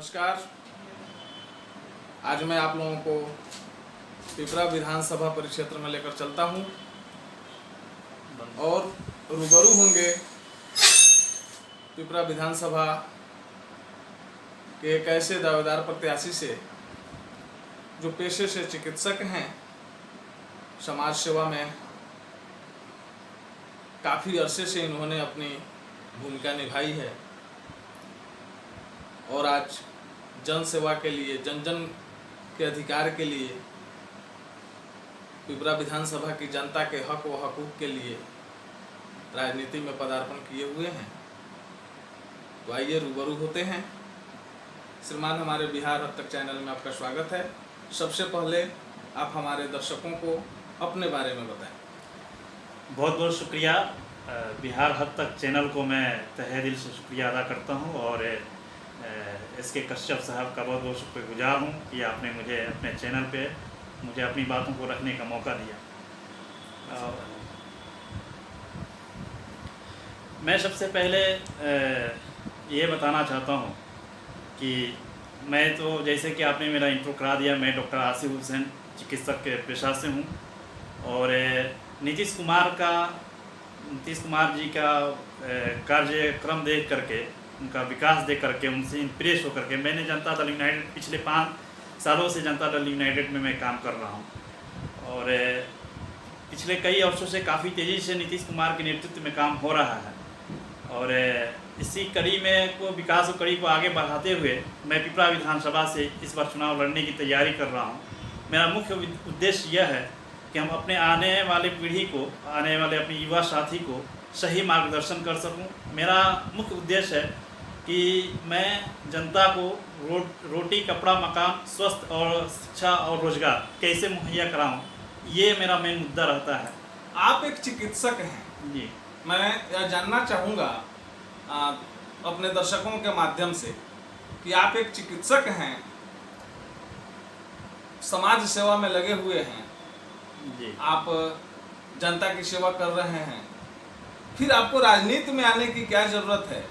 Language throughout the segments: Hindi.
नमस्कार। आज मैं आप लोगों को पिपरा विधानसभा परिक्षेत्र में लेकर चलता हूं और रूबरू होंगे पिपरा विधानसभा के एक ऐसे दावेदार प्रत्याशी से जो पेशे से चिकित्सक हैं, समाज सेवा में काफ़ी अरसे से इन्होंने अपनी भूमिका निभाई है और आज जन सेवा के लिए, जन जन के अधिकार के लिए, पिपरा विधानसभा की जनता के हक व हकूक़ के लिए राजनीति में पदार्पण किए हुए हैं। तो आइए रूबरू होते हैं। श्रीमान, हमारे बिहार हद तक चैनल में आपका स्वागत है। सबसे पहले आप हमारे दर्शकों को अपने बारे में बताएं। बहुत बहुत शुक्रिया। बिहार हद तक चैनल को मैं तहे दिल से शुक्रिया अदा करता हूं और इसके कश्यप साहब का बहुत बहुत शुक्रगुजार हूं कि आपने मुझे अपने चैनल पे मुझे अपनी बातों को रखने का मौका दिया। मैं सबसे पहले ये बताना चाहता हूं कि मैं तो, जैसे कि आपने मेरा इंट्रो करा दिया, मैं डॉक्टर आसिफ हुसैन चिकित्सक के पेशा से हूं और नीतीश कुमार जी का कार्यक्रम देख करके, उनका विकास देख करके, उनसे इंप्रेस होकर के मैंने जनता दल यूनाइटेड पिछले 5 सालों से जनता दल यूनाइटेड में मैं काम कर रहा हूं और पिछले कई वर्षों से काफ़ी तेज़ी से नीतीश कुमार के नेतृत्व में काम हो रहा है और इसी कड़ी में विकास और कड़ी को आगे बढ़ाते हुए मैं पिपरा विधानसभा से इस बार चुनाव लड़ने की तैयारी कर रहा हूँ। मेरा मुख्य उद्देश्य यह है कि हम अपने आने वाले पीढ़ी को, आने वाले अपने युवा साथी को सही मार्गदर्शन कर सकूं। मेरा मुख्य उद्देश्य है कि मैं जनता को रोटी, कपड़ा, मकान, स्वस्थ और शिक्षा और रोजगार कैसे मुहैया कराऊं, ये मेरा मेन मुद्दा रहता है। आप एक चिकित्सक हैं जी। मैं यह जानना चाहूँगा अपने दर्शकों के माध्यम से कि आप एक चिकित्सक हैं, समाज सेवा में लगे हुए हैं जी। आप जनता की सेवा कर रहे हैं, फिर आपको राजनीति में आने की क्या ज़रूरत है?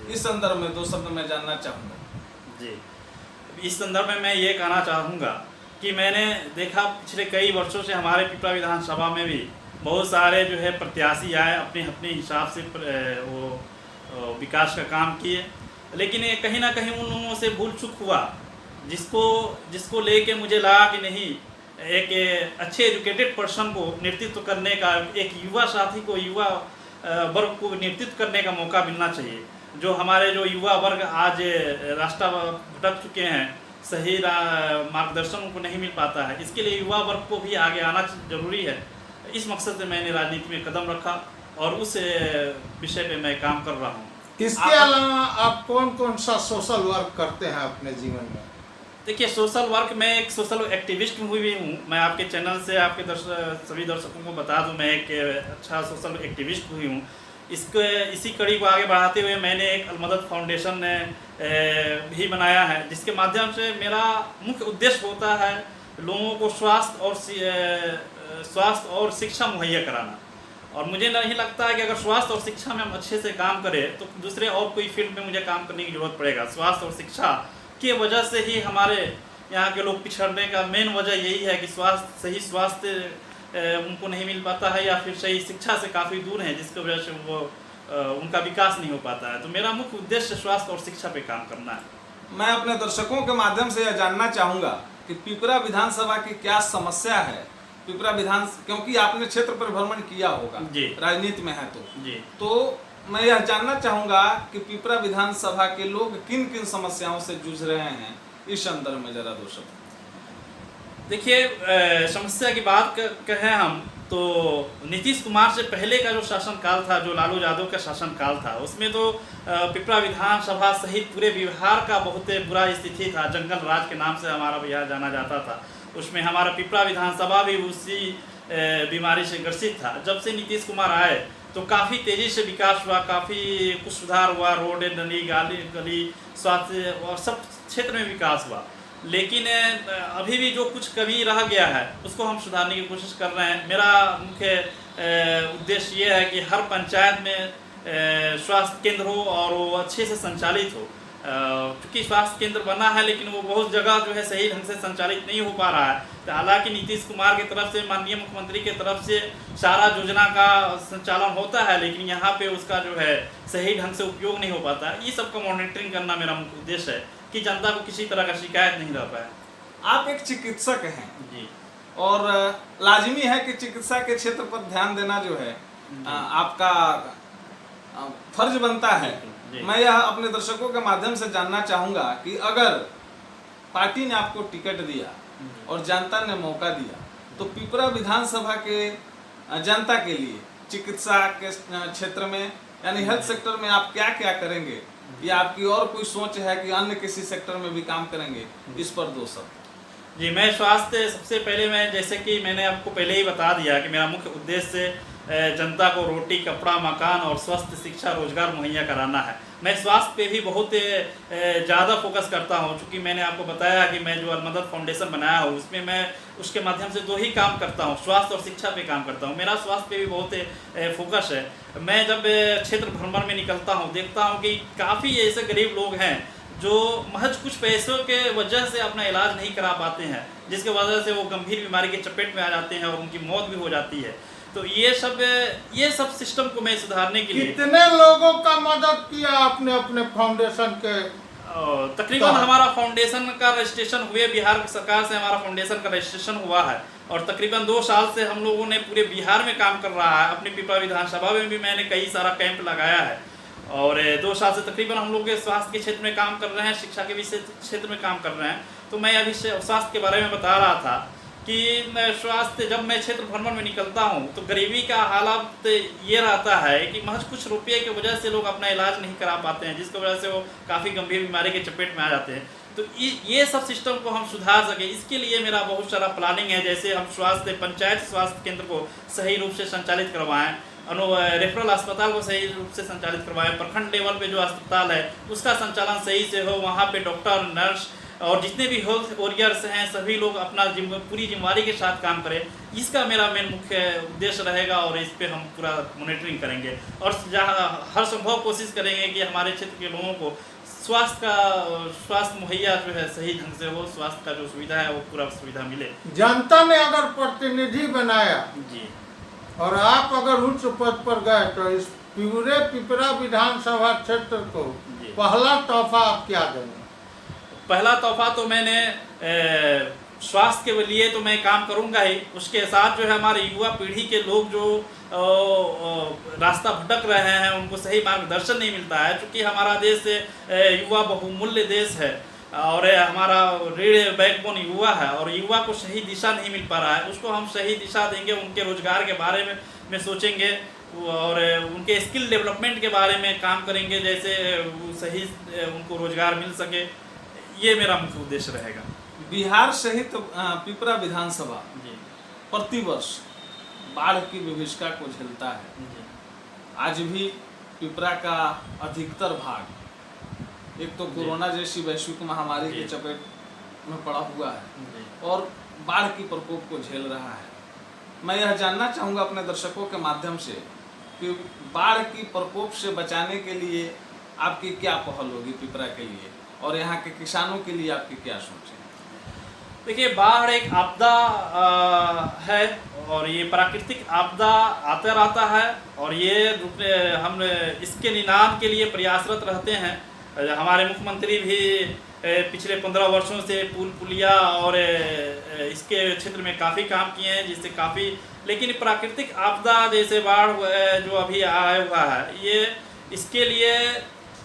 इस संदर्भ में 2 शब्द मैं जानना चाहूँगा। जी, इस संदर्भ में मैं ये कहना चाहूँगा कि मैंने देखा पिछले कई वर्षों से हमारे पिपरा विधानसभा में भी बहुत सारे जो है प्रत्याशी आए, अपने अपने हिसाब से वो विकास का काम किए, लेकिन कहीं ना कहीं उन लोगों से भूल चूक हुआ जिसको लेके मुझे लगा कि नहीं, एक अच्छे एजुकेटेड पर्सन को नेतृत्व करने का, एक युवा साथी को, युवा वर्ग को नेतृत्व करने का मौका मिलना चाहिए। जो हमारे जो युवा वर्ग आज रास्ता भटक चुके हैं, सही मार्गदर्शन उनको नहीं मिल पाता है, इसके लिए युवा वर्ग को भी आगे आना जरूरी है। इस मकसद से मैंने राजनीति में कदम रखा और उस विषय पे मैं काम कर रहा हूँ। इसके अलावा आप कौन कौन सा सोशल वर्क करते हैं अपने जीवन में? देखिए, सोशल वर्क, मैं एक सोशल एक्टिविस्ट भी हूँ। मैं आपके चैनल से आपके सभी दर्शकों को बता दूँ, मैं एक अच्छा सोशल एक्टिविस्ट भी हूँ। इसी कड़ी को आगे बढ़ाते हुए मैंने एक अलमदद फाउंडेशन भी बनाया है, जिसके माध्यम से मेरा मुख्य उद्देश्य होता है लोगों को स्वास्थ्य और शिक्षा मुहैया कराना। और मुझे नहीं लगता है कि अगर स्वास्थ्य और शिक्षा में हम अच्छे से काम करें तो दूसरे और कोई फील्ड में मुझे काम करने की ज़रूरत पड़ेगा। स्वास्थ्य और शिक्षा की वजह से ही हमारे यहाँ के लोग पिछड़ने का मेन वजह यही है कि सही स्वास्थ्य उनको नहीं मिल पाता है या फिर सही शिक्षा से काफ़ी दूर हैं, जिसकी वजह से वो उनका विकास नहीं हो पाता है। तो मेरा मुख्य उद्देश्य स्वास्थ्य और शिक्षा पे काम करना है। मैं अपने दर्शकों के माध्यम से यह जानना चाहूँगा कि पिपरा विधानसभा की क्या समस्या है। पिपरा क्योंकि आपने क्षेत्र पर भ्रमण किया होगा जी, राजनीति में है जी, तो मैं यह जानना चाहूँगा कि पिपरा विधानसभा के लोग किन किन समस्याओं से जूझ रहे हैं, इस संदर्भ में जरा 2 शब्द। देखिए, समस्या की बात कहें हम तो नीतीश कुमार से पहले का जो शासनकाल था, जो लालू यादव का शासनकाल था, उसमें तो पिपरा विधानसभा सहित पूरे बिहार का बहुत बुरा स्थिति था। जंगल राज के नाम से हमारा बिहार जाना जाता था। उसमें हमारा पिपरा विधानसभा भी उसी बीमारी से ग्रसित था। जब से नीतीश कुमार आए तो काफ़ी तेज़ी से विकास हुआ, काफ़ी कुछ सुधार हुआ, रोड, नली, गली, स्वास्थ्य और सब क्षेत्र में विकास हुआ। लेकिन अभी भी जो कुछ कमी रह गया है उसको हम सुधारने की कोशिश कर रहे हैं। मेरा मुख्य उद्देश्य ये है कि हर पंचायत में स्वास्थ्य केंद्र हो और वो अच्छे से संचालित हो। चूँकि स्वास्थ्य केंद्र बना है लेकिन वो बहुत जगह जो है सही ढंग से संचालित नहीं हो पा रहा है। तो हालांकि नीतीश कुमार की तरफ से, माननीय मुख्यमंत्री की तरफ से सारा योजना का संचालन होता है, लेकिन यहाँ पे उसका जो है सही ढंग से उपयोग नहीं हो पाता है। ये सबका मॉनिटरिंग करना मेरा मुख्य उद्देश्य है कि जनता को किसी तरह का शिकायत नहीं रह पाए। आप एक चिकित्सक हैं जी, और लाजिमी है कि चिकित्सा के क्षेत्र पर ध्यान देना जो है आपका फर्ज बनता है। जी। मैं यह अपने दर्शकों के माध्यम से जानना चाहूंगा कि अगर पार्टी ने आपको टिकट दिया और जनता ने मौका दिया तो पिपरा विधानसभा के जनता के लिए चिकित्सा के क्षेत्र में यानी हेल्थ सेक्टर में आप क्या क्या करेंगे, या आपकी और कोई सोच है कि अन्य किसी सेक्टर में भी काम करेंगे? इस पर दो शब्द। जी, मैं स्वास्थ्य, सबसे पहले मैं, जैसे कि मैंने आपको पहले ही बता दिया कि मेरा मुख्य उद्देश्य जनता को रोटी, कपड़ा, मकान और स्वस्थ शिक्षा, रोजगार मुहैया कराना है। मैं स्वास्थ्य पे भी बहुत ज़्यादा फोकस करता हूँ, क्योंकि मैंने आपको बताया कि मैं जो अलमदद फाउंडेशन बनाया हूँ उसमें मैं उसके माध्यम से दो ही काम करता हूँ, स्वास्थ्य और शिक्षा पे काम करता हूँ। मेरा स्वास्थ्य पे भी बहुत फोकस है। मैं जब क्षेत्र भ्रमण में निकलता हूँ देखता हूँ कि काफ़ी ऐसे गरीब लोग हैं जो महज कुछ पैसों के वजह से अपना इलाज नहीं करा पाते हैं, जिसके वजह से वो गंभीर बीमारी के चपेट में आ जाते हैं और उनकी मौत भी हो जाती है। तो ये सब सिस्टम को मैं सुधारने के लिए कितने लोगों का मदद किया आपने अपने फाउंडेशन के? तकरीबन हमारा फाउंडेशन का रजिस्ट्रेशन हुए, बिहार सरकार से हमारा फाउंडेशन का रजिस्ट्रेशन हुआ है और तकरीबन 2 साल से हम लोगों ने पूरे बिहार में काम कर रहा है। अपनी पिपरा विधानसभा में भी मैंने कई सारा कैंप लगाया है और 2 साल से तकरीबन हम लोग स्वास्थ्य के क्षेत्र में काम कर रहे हैं, शिक्षा के भी क्षेत्र में काम कर रहे हैं। तो मैं अभी स्वास्थ्य के बारे में बता रहा था कि स्वास्थ्य, जब मैं क्षेत्र भ्रमण में निकलता हूं तो गरीबी का हालात ये रहता है कि महज कुछ रुपये की वजह से लोग अपना इलाज नहीं करा पाते हैं, जिसकी वजह से वो काफ़ी गंभीर बीमारी के चपेट में आ जाते हैं। तो ये सब सिस्टम को हम सुधार सकें, इसके लिए मेरा बहुत सारा प्लानिंग है। जैसे हम पंचायत स्वास्थ्य केंद्र को सही रूप से संचालित करवाएँ, रेफरल अस्पताल को सही रूप से संचालित करवाएं, प्रखंड लेवल पे जो अस्पताल है उसका संचालन सही से हो, वहाँ पे डॉक्टर, नर्स और जितने भी हेल्थ वॉरियर्स हैं सभी लोग अपना पूरी जिम्मेदारी के साथ काम करें। इसका मेरा मेन मुख्य उद्देश्य रहेगा और इस पे हम पूरा मॉनिटरिंग करेंगे और हर संभव कोशिश करेंगे कि हमारे क्षेत्र के लोगों को स्वास्थ्य मुहैया जो है सही ढंग से हो, स्वास्थ्य का जो सुविधा है वो पूरा सुविधा मिले। जनता ने अगर प्रतिनिधि बनाया जी और आप अगर उच्च पद पर गए तो इस पूरे पिपरा विधानसभा क्षेत्र को पहला तोहफा आप क्या देंगे? पहला तोहफा तो मैंने स्वास्थ्य के लिए तो मैं काम करूंगा ही, उसके साथ जो है हमारे युवा पीढ़ी के लोग जो रास्ता भटक रहे हैं उनको सही मार्गदर्शन नहीं मिलता है। क्योंकि हमारा देश युवा बहुमूल्य देश है और हमारा रीढ़ बैकबोन युवा है और युवा को सही दिशा नहीं मिल पा रहा है। उसको हम सही दिशा देंगे, उनके रोजगार के बारे में सोचेंगे और उनके स्किल डेवलपमेंट के बारे में काम करेंगे, जैसे सही उनको रोजगार मिल सके। ये मेरा मुख्य उद्देश्य रहेगा। बिहार सहित पिपरा विधानसभा प्रतिवर्ष बाढ़ की विभीषिका को झेलता है। आज भी पिपरा का अधिकतर भाग एक तो कोरोना जैसी वैश्विक महामारी के चपेट में पड़ा हुआ है और बाढ़ की प्रकोप को झेल रहा है। मैं यह जानना चाहूँगा अपने दर्शकों के माध्यम से कि बाढ़ की प्रकोप से बचाने के लिए आपकी क्या पहल होगी पिपरा के लिए और यहाँ के किसानों के लिए आपकी क्या सोच है? देखिए, बाढ़ एक आपदा है और ये प्राकृतिक आपदा आता रहता है और ये हम इसके निदान के लिए प्रयासरत रहते हैं। हमारे मुख्यमंत्री भी पिछले 15 वर्षों से पुलिया और इसके क्षेत्र में काफ़ी काम किए हैं, जिससे काफ़ी, लेकिन प्राकृतिक आपदा जैसे बाढ़ जो अभी आया हुआ है, ये इसके लिए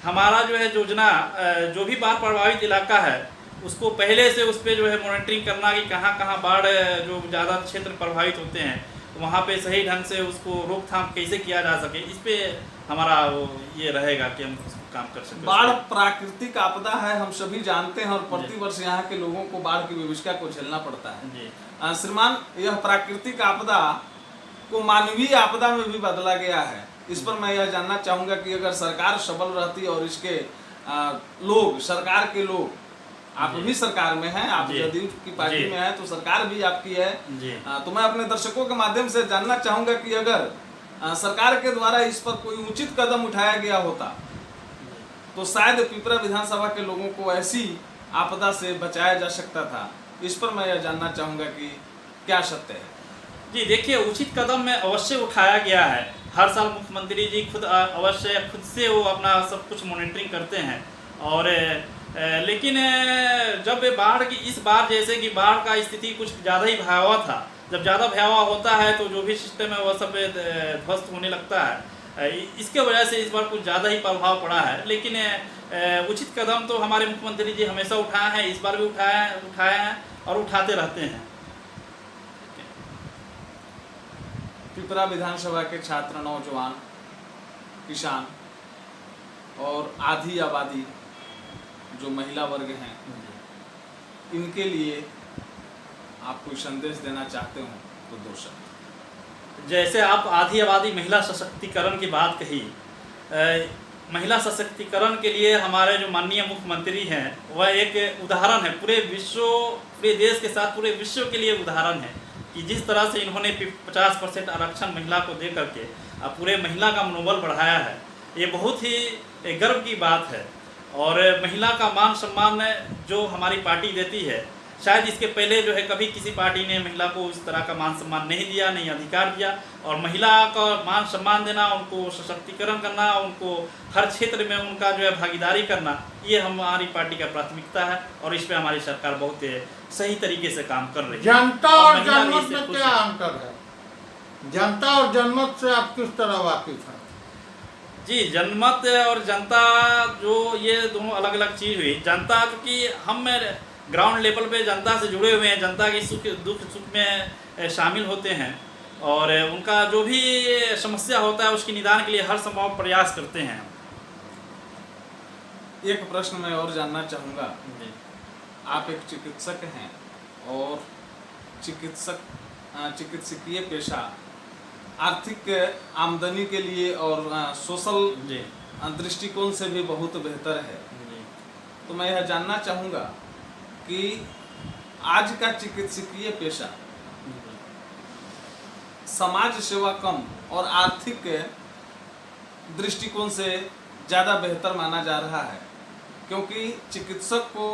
हमारा जो है योजना, जो भी बाढ़ प्रभावित इलाका है उसको पहले से उस पर जो है मॉनिटरिंग करना कि कहाँ कहाँ बाढ़ जो ज़्यादा क्षेत्र प्रभावित होते हैं वहाँ पे सही ढंग से उसको रोकथाम कैसे किया जा सके, इस पे हमारा ये रहेगा कि हम काम कर सकें। बाढ़ प्राकृतिक आपदा है, हम सभी जानते हैं और प्रतिवर्ष यहाँ के लोगों को बाढ़ की विभीषिका को झेलना पड़ता है। श्रीमान, यह प्राकृतिक आपदा को मानवीय आपदा में भी बदला गया है। इस पर मैं यह जानना चाहूँगा कि अगर सरकार सबल रहती और इसके लोग, सरकार के लोग, आप भी सरकार में हैं, आप जदयू की पार्टी में हैं तो सरकार भी आपकी है, तो मैं अपने दर्शकों के माध्यम से जानना चाहूँगा कि अगर सरकार के द्वारा इस पर कोई उचित कदम उठाया गया होता तो शायद पिपरा विधानसभा के लोगों को ऐसी आपदा से बचाया जा सकता था। इस पर मैं यह जानना चाहूँगा कि क्या सत्य है। जी देखिए, उचित कदम में अवश्य उठाया गया है। हर साल मुख्यमंत्री जी खुद अवश्य खुद से वो अपना सब कुछ मॉनिटरिंग करते हैं। और लेकिन जब बाढ़ की इस बार जैसे कि बाढ़ का स्थिति कुछ ज़्यादा ही भयावह था, जब ज़्यादा भयावह होता है तो जो भी सिस्टम है वह सब ध्वस्त होने लगता है। इसके वजह से इस बार कुछ ज़्यादा ही प्रभाव पड़ा है। लेकिन उचित कदम तो हमारे मुख्यमंत्री जी हमेशा उठाए हैं, इस बार भी उठाए हैं और उठाते रहते हैं। पिपरा विधानसभा के छात्र, नौजवान, किसान और आधी आबादी जो महिला वर्ग हैं, इनके लिए आप कोई संदेश देना चाहते हो तो दो शब्द। जैसे आप आधी आबादी महिला सशक्तिकरण की बात कही, महिला सशक्तिकरण के लिए हमारे जो माननीय मुख्यमंत्री हैं वह एक उदाहरण है। पूरे देश के साथ पूरे विश्व के लिए उदाहरण है कि जिस तरह से इन्होंने 50% आरक्षण महिला को दे करके पूरे महिला का मनोबल बढ़ाया है, ये बहुत ही गर्व की बात है। और महिला का मान सम्मान जो हमारी पार्टी देती है, शायद इसके पहले जो है कभी किसी पार्टी ने महिला को उस तरह का मान सम्मान नहीं दिया, नहीं अधिकार दिया। और महिला का मान सम्मान देना, उनको सशक्तिकरण करना, उनको हर क्षेत्र में उनका जो है भागीदारी करना, ये हमारी पार्टी का प्राथमिकता है। और इस पर हमारी सरकार बहुत सही तरीके से काम कर रही है। जनता और जनमत में क्या अंतर है? जनता और जनमत से आप किस तरह वाकिफ हैं? जी, जनमत और जनता जो ये दोनों अलग अलग चीज़ हुई। जनता क्योंकि हम ग्राउंड लेवल पे जनता से जुड़े हुए हैं, जनता की सुख दुख सुख में शामिल होते हैं और उनका जो भी समस्या होता है उसके निदान के लिए हर संभव प्रयास करते हैं। एक प्रश्न मैं और जानना चाहूँगा। आप एक चिकित्सक हैं और चिकित्सकीय पेशा आर्थिक आमदनी के लिए और सोशल दृष्टिकोण से भी बहुत बेहतर है। तो मैं यह जानना चाहूँगा कि आज का चिकित्सकीय पेशा समाज सेवा कम और आर्थिक दृष्टिकोण से ज़्यादा बेहतर माना जा रहा है, क्योंकि चिकित्सक को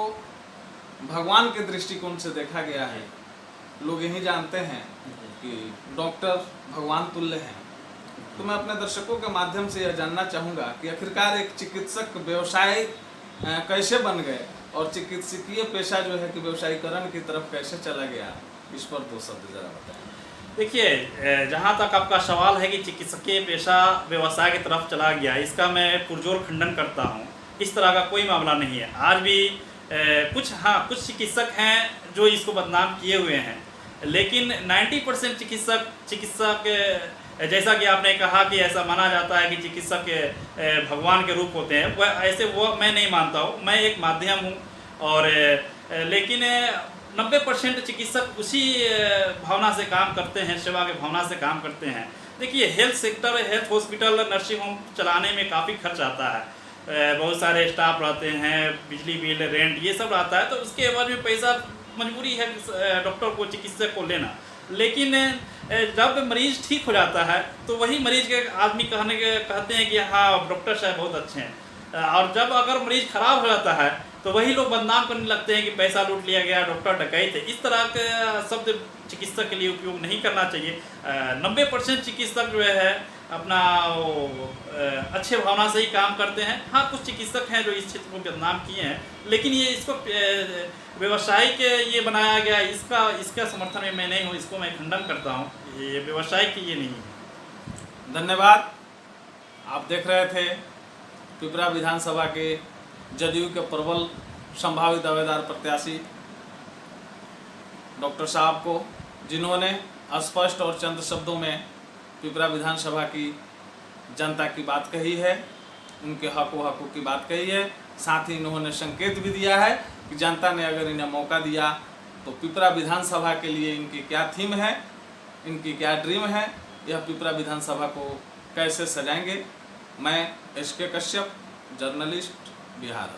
भगवान के दृष्टिकोण से देखा गया है। लोग यही जानते हैं कि डॉक्टर भगवान तुल्य हैं। तो मैं अपने दर्शकों के माध्यम से यह जानना चाहूँगा कि आखिरकार एक चिकित्सक व्यवसाय कैसे बन गए और चिकित्सकीय पेशा जो है कि व्यवसायीकरण की तरफ कैसे चला गया, इस पर दो शब्द जरा बताएं। देखिए, जहाँ तक आपका सवाल है कि चिकित्सकीय पेशा व्यवसाय की तरफ चला गया, इसका मैं पुरजोर खंडन करता हूँ। इस तरह का कोई मामला नहीं है। आज भी कुछ चिकित्सक हैं जो इसको बदनाम किए हुए हैं, लेकिन 90% चिकित्सक जैसा कि आपने कहा कि ऐसा माना जाता है कि चिकित्सक भगवान के रूप होते हैं, वह ऐसे वो मैं नहीं मानता हूँ। मैं एक माध्यम हूँ और लेकिन 90% चिकित्सक उसी भावना से काम करते हैं, सेवा के भावना से काम करते हैं। देखिए, health sector, health hospital, nursing home चलाने में काफ़ी खर्च आता है। बहुत सारे स्टाफ रहते हैं, बिजली बिल, रेंट, ये सब रहता है। तो उसके बाद में पैसा मजबूरी है डॉक्टर को, चिकित्सक को लेना। लेकिन जब मरीज़ ठीक हो जाता है तो वही मरीज़ के आदमी कहते हैं कि हाँ डॉक्टर साहब बहुत अच्छे हैं। और जब अगर मरीज़ खराब हो जाता है तो वही लोग बदनाम करने लगते हैं कि पैसा लूट लिया गया, डॉक्टर डकैत है। इस तरह के शब्द चिकित्सक के लिए उपयोग नहीं करना चाहिए। 90% चिकित्सक जो है अपना अच्छे भावना से ही काम करते हैं। हाँ, कुछ चिकित्सक हैं जो इस क्षेत्र को बदनाम किए हैं, लेकिन ये इसको व्यवसायिक ये बनाया गया, इसका समर्थन में मैं नहीं हूँ, इसको मैं खंडन करता हूँ। ये व्यवसायिक ये नहीं है। धन्यवाद। आप देख रहे थे पिपरा विधानसभा के जदयू के प्रबल संभावित दावेदार प्रत्याशी डॉक्टर साहब को, जिन्होंने स्पष्ट और चंद शब्दों में पिपरा विधानसभा की जनता की बात कही है, उनके हकों की बात कही है। साथ ही इन्होंने संकेत भी दिया है कि जनता ने अगर इन्हें मौका दिया तो पिपरा विधानसभा के लिए इनकी क्या थीम है, इनकी क्या ड्रीम है, यह पिपरा विधानसभा को कैसे सजाएंगे। मैं SK कश्यप, जर्नलिस्ट, बिहार।